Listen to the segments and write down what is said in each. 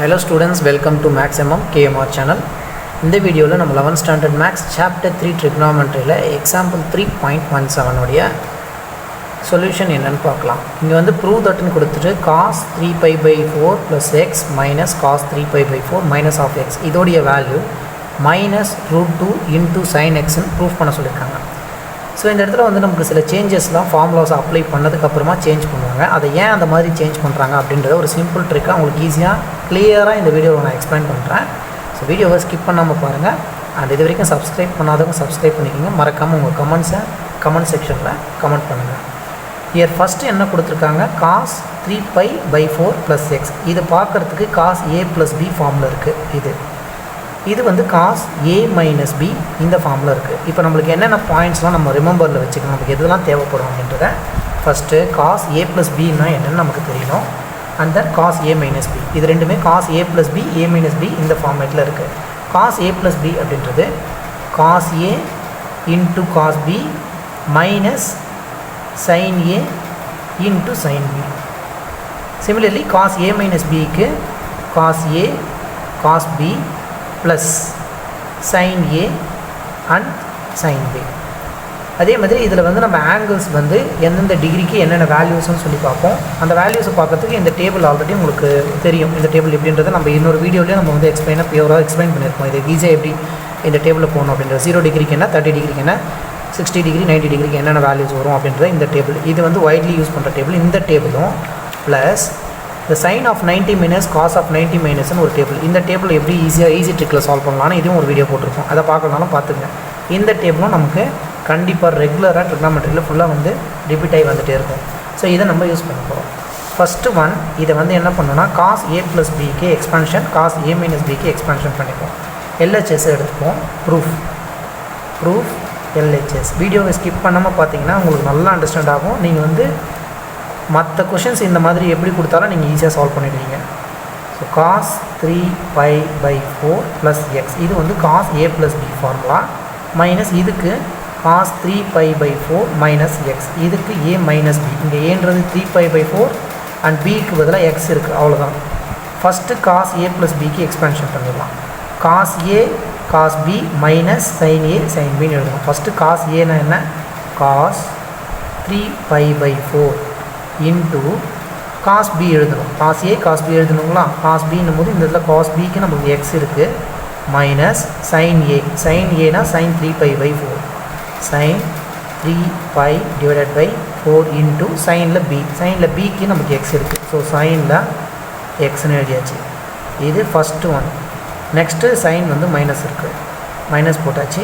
Hello students, welcome to mathsmmkmr channel. In this video, we will 11th standard maths Chapter-3 trigonometry EXAMPLE-3.17 solution என்னன்னு பார்க்கலாம். இங்க வந்து prove that ன்னு கொடுத்துட்டு cos 3 pi by 4 plus x minus cos 3 pi by 4 minus of x இதோடைய value minus root 2 into sin x ன்னு prove பண்ண சொல்லிருக்காங்க. ஸோ இந்த இடத்துல வந்து நமக்கு சில சேஞ்சஸ்லாம் ஃபார்முலாஸ் அப்ளை பண்ணதுக்கப்புறமா சேஞ்ச் பண்ணுவாங்க. அதை ஏன் அந்த மாதிரி சேஞ்ச் பண்ணுறாங்க அப்படின்றத ஒரு சிம்பிள் ட்ரிக்காக உங்களுக்கு ஈஸியாக கிளியராக இந்த வீடியோவில் நான் எக்ஸ்பிளைன் பண்ணுறேன். ஸோ வீடியோவை ஸ்கிப் பண்ணாமல் பாருங்கள். அண்ட் இது வரைக்கும் சப்ஸ்கிரைப் பண்ணாதவங்க சப்ஸ்கிரைப் பண்ணிக்கோங்க. மறக்காமல் உங்கள் கமெண்ட்ஸை கமெண்ட் செக்ஷனில் கமெண்ட் பண்ணுங்கள். இயர் ஃபஸ்ட்டு என்ன கொடுத்துருக்காங்க, cos 3 pi by 4 plus x. இது பார்க்குறதுக்கு cos a plus b ஃபார்மில் இருக்குது. இது வந்து cos a minus b இந்த ஃபார்மில் இருக்குது. இப்போ நம்மளுக்கு என்னென்ன பாயிண்ட்ஸ்லாம் நம்ம ரிமெம்பரில் வச்சுக்கணும், நமக்கு எதுலாம் தேவைப்படும் அப்படின்றத ஃபஸ்ட்டு cos a plus bனா என்னென்னு நமக்கு தெரியணும். And then cos a minus b இது ரெண்டுமே cos a plus b a minus b இந்த ஃபார்மேட்டில் இருக்குது. cos a plus b அப்படின்றது cos a into cos b minus sin a into sin b. Similarly cos a minus bக்கு cos a cos b plus sin a and sin b. அதே மாதிரி இதில் வந்து நம்ம angles வந்து எந்தெந்த டிகிரிக்கு என்னென்ன வேல்யூஸ்ன்னு சொல்லி பார்ப்போம். அந்த வேல்யூஸை பார்க்கறதுக்கு இந்த டேபிள் ஆல்ரெடி உங்களுக்கு தெரியும். இந்த டேபிள் எப்படின்றத நம்ம இன்னொரு வீடியோலேயே நம்ம வந்து பியூராக எக்ஸ்பிளைன் பண்ணியிருக்கோம். இது ஈஸியாக எப்படி இந்த டேபிளில் போகணும் அப்படின்றது 0 டிகிரிக்கு என்ன, 30 டிகிரிக்கு என்ன, 60 டிகிரி 90 டிகிரிக்கு என்னென்ன வேல்யூஸ் வரும் அப்படின்றத இந்த டேபிள், இது வந்து வைட்லி யூஸ் பண்ணுற டேபிள். இந்த டேபிளும் plus the sin of 90 minus cos of 90 minus ஒரு டேபிள். இந்த டேபிள் எப்படி ஈஸி ட்ரிக்கில் சால்வ் பண்ணலாம்னு இதுவும் ஒரு வீடியோ போட்டிருக்கோம். அதை பார்க்கறனாலும் பார்த்துங்க. இந்த டேபிளும் நமக்கு கண்டிப்பாக ரெகுலராக ட்ரிக்னாமெட்ரியில் ஃபுல்லாக வந்து ரிப்பீட் ஆகி வந்துகிட்டே இருக்கும். ஸோ இதை நம்ம யூஸ் பண்ண போகிறோம். ஃபஸ்ட்டு ஒன் இதை வந்து என்ன பண்ணோன்னா cos a plus bக்கு எக்ஸ்பான்ஷன், cos a minus bக்கு எக்ஸ்பான்ஷன் பண்ணிப்போம். LHS எடுத்துப்போம். Proof LHS. வீடியோவை ஸ்கிப் பண்ணாமல் பார்த்தீங்கன்னா உங்களுக்கு நல்லா அண்டர்ஸ்டாண்ட் ஆகும். நீங்கள் வந்து மற்ற கொஷின்ஸ் இந்த மாதிரி எப்படி கொடுத்தாலும் நீங்கள் ஈஸியாக சால்வ் பண்ணிடுவீங்க. So cos 3 pi by 4 plus x இது வந்து cos a plus b formula minus இதுக்கு cos 3 pi by 4 minus x இதுக்கு a minus b. இங்கே ஏன்றது 3 pi by 4 அண்ட் bக்கு பதிலாக x இருக்குது, அவ்வளோதான். ஃபஸ்ட்டு cos a plus bக்கு எக்ஸ்பென்ஷன் பண்ணிடலாம். cos a cos b minus sin a sin bன்னு எழுதணும். ஃபஸ்ட்டு cos aனா என்ன, cos 3 pi by 4 into cos b எழுதணும். cos a cos b எழுதணுங்களா. cos b போது இந்த இடத்துல cos bக்கு நமக்கு x இருக்குது minus sin a. sin aனா sin 3 pi by 4 sin 3 pi divided by 4 into sinல b. sinல bக்கு நமக்கு x இருக்குது. ஸோ sinல xன்னு எழுதியாச்சு. இது ஃபஸ்ட்டு ஒன். நெக்ஸ்ட்டு sin வந்து மைனஸ் இருக்குது, மைனஸ் போட்டாச்சு.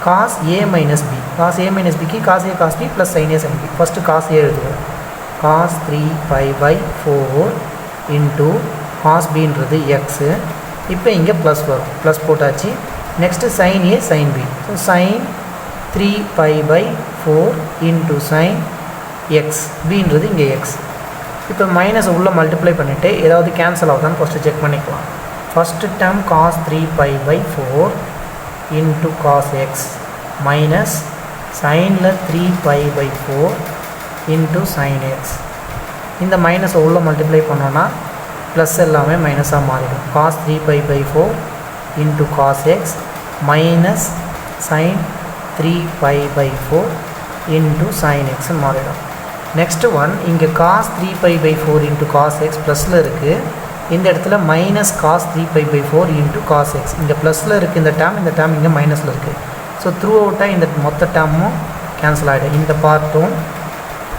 cos a minus b, cos a minus bக்கு cos a cos b plus sin a sin b. First cos a எழுதுவோம். cos 3 pi by 4 into cos bன்றது x. இப்போ இங்கே plus வரும், plus போட்டாச்சு. Next sin a sin b. So sin 3 pi by 4 into sin x bன்றது இங்கே x. இப்போ minus உள்ளே multiply பண்ணிவிட்டு ஏதாவது கேன்சல் ஆகுதான்னு ஃபஸ்ட்டு செக் பண்ணிக்கலாம். First term cos 3 pi by 4 into cos x minus சைனில் 3 pi by 4 into sin x. இந்த மைனஸை உள்ளே மல்டிப்ளை பண்ணோன்னா ப்ளஸ் எல்லாமே மைனஸாக மாறிடும். cos 3 pi by 4 into cos x minus sin 3 pi by 4 into sin x மாறிடும். நெக்ஸ்ட்டு ஒன் இங்கே cos 3 pi by 4 into cos x ப்ளஸில் இருக்குது. இந்த இடத்துல minus cos 3 pi by 4 into cos x. இங்கே ப்ளஸில் இருக்குது இந்த டேம் இங்கே மைனஸில் இருக்குது. ஸோ த்ரூ அவுட்டாக இந்த மொத்த டேமும் கேன்சல் ஆகிடும். இந்த பார்ட்டும்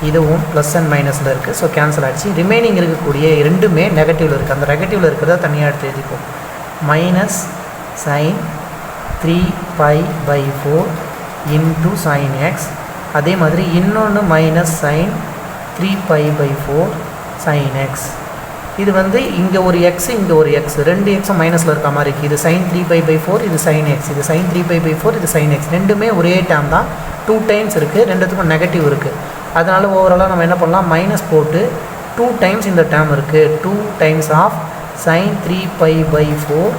இதுவும் ப்ளஸ் அண்ட் மைனஸில் இருக்குது. ஸோ கேன்சல் ஆகிடுச்சு. ரிமைனிங் இருக்கக்கூடிய ரெண்டுமே நெகட்டிவில் இருக்குது. அந்த நெகட்டிவில் இருக்கிறத தனியாக எடுத்து எழுதிப்போம். Minus sin 3 pi by 4 into sin x. அதே மாதிரி இன்னொன்று minus sin 3 pi by 4 sin x. இது வந்து இங்கே ஒரு எக்ஸ் இங்கே ஒரு எக்ஸ், ரெண்டு எக்ஸும் மைனஸில் இருக்க மாதிரி இருக்குது. இது sin 3 pi by 4 இது sin x, இது sin 3 pi by 4 இது sin x. ரெண்டுமே ஒரே டேம் தான், 2 டைம்ஸ் இருக்குது, ரெண்டுத்துக்கும் நெகட்டிவ் இருக்குது. அதனால் ஓவராலாக நம்ம என்ன பண்ணலாம், மைனஸ் போட்டு 2 டைம்ஸ் இந்த டேம் இருக்குது. 2 times of sin 3 pi by 4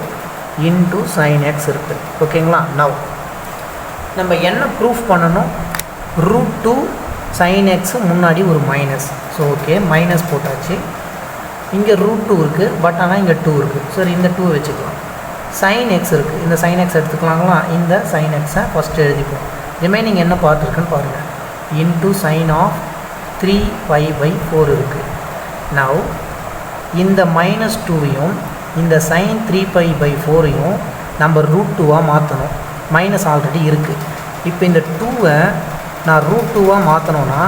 into sin x இருக்குது. ஓகேங்களா. நவ் நம்ம என்ன ப்ரூஃப் பண்ணணும், √2 sin x முன்னாடி ஒரு மைனஸ். ஸோ ஓகே, மைனஸ் போட்டாச்சு. இங்கே √2 இருக்குது, பட் ஆனால் இங்கே 2 இருக்குது. சரி, இந்த 2 வச்சுக்கலாம். sin x இருக்குது, இந்த sin x எடுத்துக்கலாங்களா? இந்த sin x-ஐ ஃபஸ்ட்டு எழுதிப்போம். ரிமைனிங் என்ன பார்ட் இருக்குன்னு பாருங்கள். இன்ட்டு sin ஆஃப் 3π/4 இருக்குது. நவ் இந்த -2ஐயும் இந்த sin 3π/4ஐயும் நம்ம √2ஆக மாற்றணும். மைனஸ் ஆல்ரெடி இருக்குது. இப்போ இந்த 2-ஐ நான் √2ஆக மாற்றணுன்னா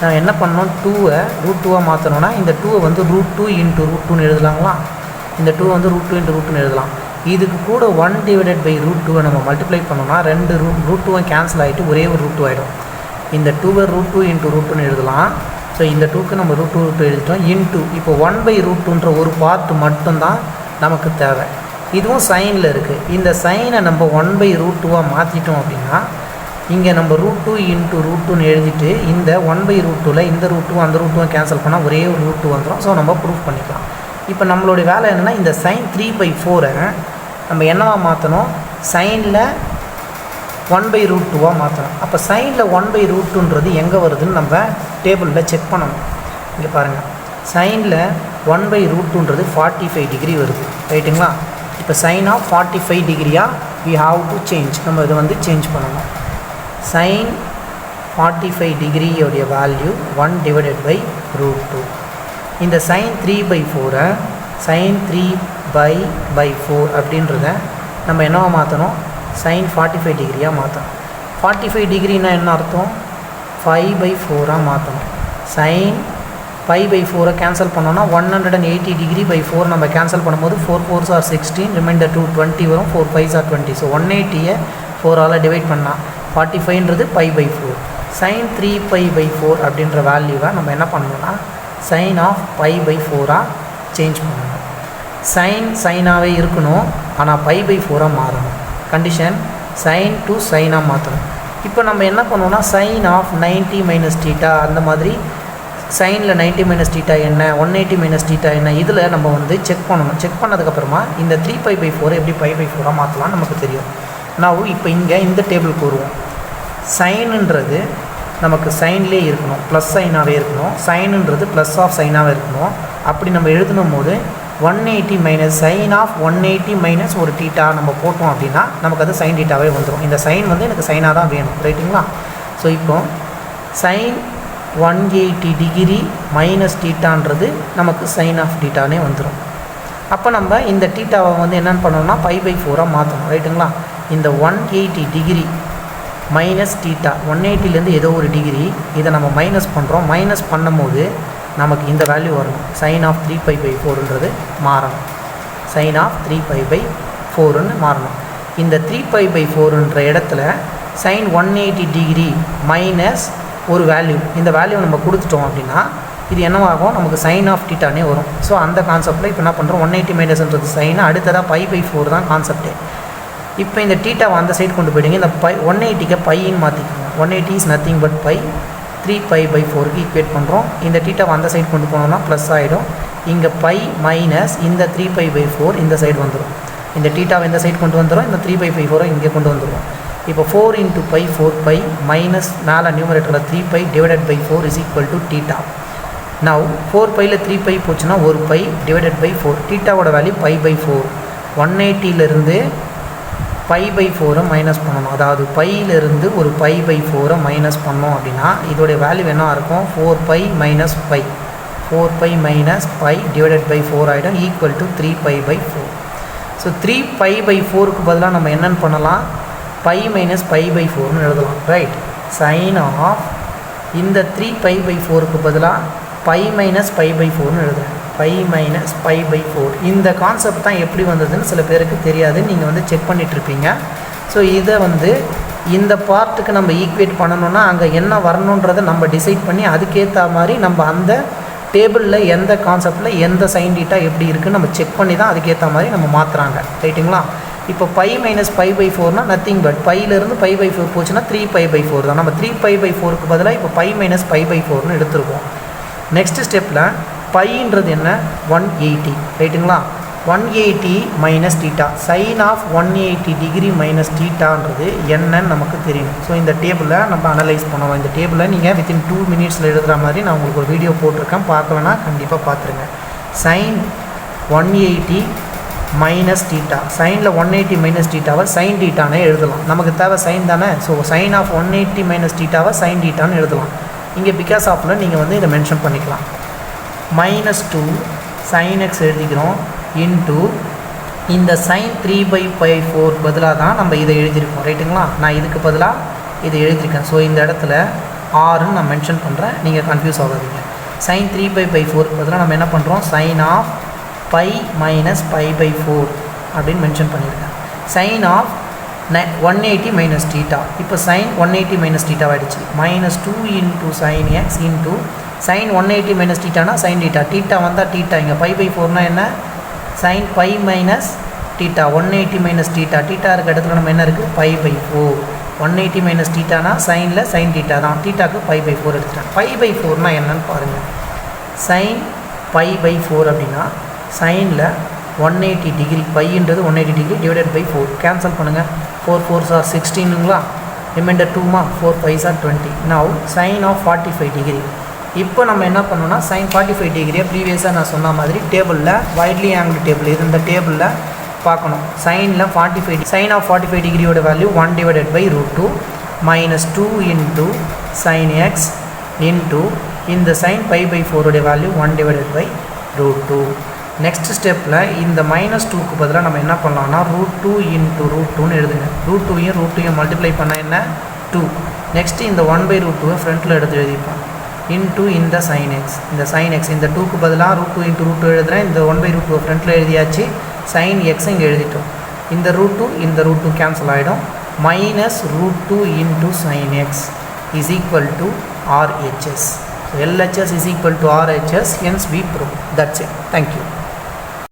நான் என்ன பண்ணணும்? 2-ஐ √2ஆக மாற்றணுன்னா இந்த 2-ஐ வந்து √2 × √2ன்னு எழுதலாங்களா? இந்த 2 வந்து √2 × √2ன்னு எழுதலாம். இதுக்கு கூட 1/√2-ஐ நம்ம மல்டிப்ளை பண்ணோம்னா ரெண்டு √2-ஐ கேன்சல் ஆகிட்டு ஒரே ஒரு √2 ஆகிடும். இந்த 2-ஐ √2 × √2ன்னு எழுதலாம். ஸோ இந்த 2க்கு நம்ம √2 எழுதிட்டோம். இன்ட்டு இப்போ 1/√2ன்ற ஒரு பார்ட் மட்டும்தான் நமக்கு தேவை. இதுவும் சைனில் இருக்குது. இந்த சைனை நம்ம 1/√2ஆக மாற்றிட்டோம் அப்படின்னா இங்கே நம்ம √2 × √2ன்னு எழுதிட்டு இந்த 1/√2ல் இந்த √2 அந்த √2 கேன்சல் பண்ணால் ஒரே ஒரு √2 வந்துடும். ஸோ நம்ம ப்ரூஃப் பண்ணிக்கலாம். இப்போ நம்மளுடைய வேலை என்னென்னா இந்த sin 3/4-ஐ நம்ம என்னவா மாற்றணும்? சைனில் 1/√2ஆக மாற்றணும். அப்போ சைனில் 1/√2ன்றது எங்கே வருதுன்னு நம்ம டேபிளில் செக் பண்ணணும். இங்கே பாருங்கள், சைனில் 1/√2ன்றது 45 டிகிரி வருது, ரைட்டுங்களா? இப்போ சைன் ஆஃப் 45 டிகிரியாக வி ஹாவ் டு சேஞ்ச். நம்ம இதை வந்து சேஞ்ச் பண்ணணும். சைன் 45 டிகிரியோடைய வேல்யூ 1/√2. இந்த sin 3/4-ஐ sin 3/4 அப்படின்றத நம்ம என்னவா மாற்றணும்? sin 45 டிகிரியாக மாற்றணும். 45 டிகிரின்னா என்ன அர்த்தம்? 5/4ஆக மாற்றணும். sin π/4-ஐ கேன்சல் பண்ணோன்னா 180 டிகிரி/4 நம்ம கேன்சல் பண்ணும்போது 4 4s are 16, ரிமைண்டர் 2 20 வரும். 4 5s are 20. ஸோ 180-ஐ 4ஆல் டிவைட் பண்ணால் 45ன்றது π/4. sin 3π/4 அப்படின்ற வேல்யூவை நம்ம என்ன பண்ணணும்னா sin ஆஃப் π/4ஆக சேஞ்ச் பண்ணணும். சைனாகவே இருக்கணும், ஆனால் π/4ஆக மாறணும். கண்டிஷன் sin to சைனாக மாற்றணும். இப்போ நம்ம என்ன பண்ணுவோம்னா sin ஆஃப் 90 - θ அந்த மாதிரி சைனில் 90 - θ என்ன, 180 - θ என்ன, இதில் நம்ம வந்து செக் பண்ணணும். செக் பண்ணதுக்கப்புறமா இந்த 3π/4 எப்படி π/4ஆக மாற்றலாம் நமக்கு தெரியும். நான் இப்போ இங்கே இந்த டேபிளுக்கு வருவோம். சைனுன்றது நமக்கு சைன்லேயே இருக்கணும், ப்ளஸ் சைனாகவே இருக்கணும். சைனுன்றது ப்ளஸ் ஆஃப் சைனாகவே இருக்கணும். அப்படி நம்ம எழுதுனும் போது 180 - sin ஆஃப் 180 - ஒரு θ நம்ம போட்டோம் அப்படின்னா நமக்கு அது sin θவே வந்துடும். இந்த சைன் வந்து எனக்கு சைனாக தான் வேணும், ரைட்டுங்களா? ஸோ இப்போ sin 180 டிகிரி - θன்றது நமக்கு sin ஆஃப் θனே வந்துடும். அப்போ நம்ம இந்த θவை வந்து என்னென்னு பண்ணோம்னா π/4ஆக மாற்றணும், ரைட்டுங்களா? இந்த 180 டிகிரி - θ 180லேருந்து ஏதோ ஒரு டிகிரி இதை நம்ம மைனஸ் பண்ணுறோம். மைனஸ் பண்ணும்போது நமக்கு இந்த வேல்யூ வரணும். sin ஆஃப் 3π/4ன்றது மாறணும். sin ஆஃப் 3π/4ன்னு மாறணும். இந்த 3π/4ன்ற இடத்துல sin 180 டிகிரி மைனஸ் ஒரு வேல்யூ, இந்த வேல்யூ நம்ம கொடுத்துட்டோம் அப்படின்னா இது என்னவாகும்? நமக்கு sin ஆஃப் θனே வரும். ஸோ அந்த கான்செப்டில் இப்போ என்ன பண்ணுறோம்? 180 மைனஸ்ன்றது சைனு, அடுத்ததாக π/4 தான் கான்செப்டே. இப்போ இந்த θவை அந்த சைடு கொண்டு போயிடுங்க. இந்த 180க்கு πன்னு மாற்றிக்கோங்க. 180 இஸ் நத்திங் பட் π. 3π/4க்கு ஈக்குவேட் பண்ணுறோம். இந்த θவை அந்த சைடு கொண்டு போனோம்னா ப்ளஸ் ஆகிடும். இங்கே π மைனஸ் இந்த 3π/4 இந்த சைடு வந்துடும். இந்த θவை இந்த சைடு கொண்டு வந்துடும், இந்த 3π/4 இங்கே கொண்டு வந்துடும். இப்போ 4 × π 4π மைனஸ் மேலே நியூமரேட்டரில் 3π/4 இஸ் ஈக்குவல் டு θ. நவ் 4πயில் 3π போச்சுன்னா ஒரு π /4. θவோட வேல்யூ π/4. 180லேருந்து π/4 மைனஸ் பண்ணணும். அதாவது பையிலிருந்து ஒரு π/4 மைனஸ் பண்ணோம் அப்படின்னா இதோடைய வேல்யூ என்ன இருக்கும்? 4π - π. 4π - π /4 ஆகிடும், ஈக்குவல் டு 3π/4. ஸோ 3π/4க்கு பதிலாக நம்ம என்னென்னு பண்ணலாம்? π - π/4ன்னு எழுதலாம், ரைட்? சைன் ஆஃப் இந்த 3π/4க்கு பதிலாக π - π/4ன்னு எழுதுறேன். π - π/4 இந்த கான்செப்ட் தான் எப்படி வந்ததுன்னு சில பேருக்கு தெரியாது, நீங்கள் வந்து செக் பண்ணிகிட்ருப்பீங்க. ஸோ இதை வந்து இந்த பார்ட்டுக்கு நம்ம ஈக்குவேட் பண்ணணுன்னா அங்கே என்ன வரணுன்றதை நம்ம டிசைட் பண்ணி அதுக்கேற்ற மாதிரி நம்ம அந்த டேபிளில் எந்த கான்செப்டில் எந்த sin θ எப்படி இருக்குதுன்னு நம்ம செக் பண்ணி தான் அதுக்கேற்ற மாதிரி நம்ம மாற்றுறாங்க, ரைட்டுங்களா? இப்போ π - π/4னா நத்திங் பட் பையிலேருந்து π/4 போச்சுன்னா 3π/4 தான். நம்ம 3π/4க்கு பதிலாக இப்போ π - π/4ன்னு எடுத்துருக்கோம். நெக்ஸ்ட் ஸ்டெப்பில் பைன்றது என்ன? 180, ரைட்டுங்களா? 180 minus θ. Sine of 180 degree minus θன்றது என்னன்னு நமக்கு தெரியணும். ஸோ இந்த டேபிளை நம்ம அனலைஸ் பண்ணுவோம். இந்த டேபிளை நீங்கள் வித்தின் 2 மினிட்ஸில் எழுதுகிற மாதிரி நான் உங்களுக்கு ஒரு வீடியோ போட்டிருக்கேன், பார்க்கலன்னா கண்டிப்பாக பார்த்துருங்க. sin 180 minus theta. Sinல 180 minus thetaவை sin thetaனே எழுதலாம். நமக்கு தேவை sin தானே. So sin of 180 minus thetaவை sin thetaன்னு எழுதலாம். இங்கே பிகாஸ் ஆஃப்ல நீங்கள் வந்து இதை மென்ஷன் பண்ணிக்கலாம். minus 2 sin x எழுதிக்கிறோம் இன்ட்டு இந்த sin 3/4 பதிலாக தான் நம்ம இதை எழுதியிருக்கோம். ரைட்டுங்களா? நான் இதுக்கு பதிலாக இதை எழுதியிருக்கேன். ஸோ இந்த இடத்துல ஆறுன்னு நான் மென்ஷன் பண்ணுறேன். நீங்கள் கன்ஃபியூஸ் ஆகாதீங்க. sin 3/4 பதிலாக நம்ம என்ன பண்ணுறோம்? sin of pi minus pi/4 அப்படின்னு மென்ஷன் பண்ணியிருக்கேன். sin of 180 minus theta. இப்போ sin 180 minus theta ஆகிடுச்சு. minus 2 into sin x into sin 180 minus thetaனா sin theta. theta வந்தால் theta. இங்கே pi/4னா என்ன? sin pi minus theta. 180 minus theta. theta இருக்க இடத்துல நம்ம என்ன இருக்குது? pi/4. 180 minus thetaனா சைனில் sin theta தான். thetaக்கு pi/4 எடுத்துட்டேன். pi/4னா என்னன்னு பாருங்கள். sin pi/4 அப்படின்னா சைனில் 180 டிகிரி. பைன்றது 180 டிகிரி டிவைடட் பை 4. கேன்சல் பண்ணுங்கள். 4 4s are 16ங்களா? ரிமைண்டர் 2மா? 4 5s are 20. Now sin of 45 degree. இப்போ நம்ம என்ன பண்ணோம்னா sin 45 டிகிரியை ப்ரீவியஸாக நான் சொன்ன மாதிரி டேபிளில் வைட்லி ஆங்கிள் டேபிள் இது இந்த டேபிளில் பார்க்கணும். சைனில் 45 sin of 45 டிகிரியோட value 1 divided by √2 minus 2 into sin x into இந்த sin pi/4 உடைய வேல்யூ 1 divided by √2. நெக்ஸ்ட் ஸ்டெப்பில் இந்த -2க்கு பதிலாக நம்ம என்ன பண்ணலாம்னா √2 into √2ன்னு எழுதுங்க. √2யும் √2யும் மல்டிப்ளை பண்ண என்ன? 2. நெக்ஸ்ட்டு இந்த 1/√2 ஃப்ரண்ட்டில் எடுத்து எழுதிப்போம். இன்ட்டு இந்த sin x. இந்த sin x இந்த 2க்கு பதிலாக √2 into √2 எழுதுகிறேன். இந்த 1/√2 ஃப்ரண்ட்டில் எழுதியாச்சு. sin x இங்கே எழுதிட்டோம். இந்த √2 இந்த √2 கேன்சல் ஆகிடும். minus √2 into sin x is equal to RHS. So LHS is equal to RHS, hence we prove. That's it. Thank you.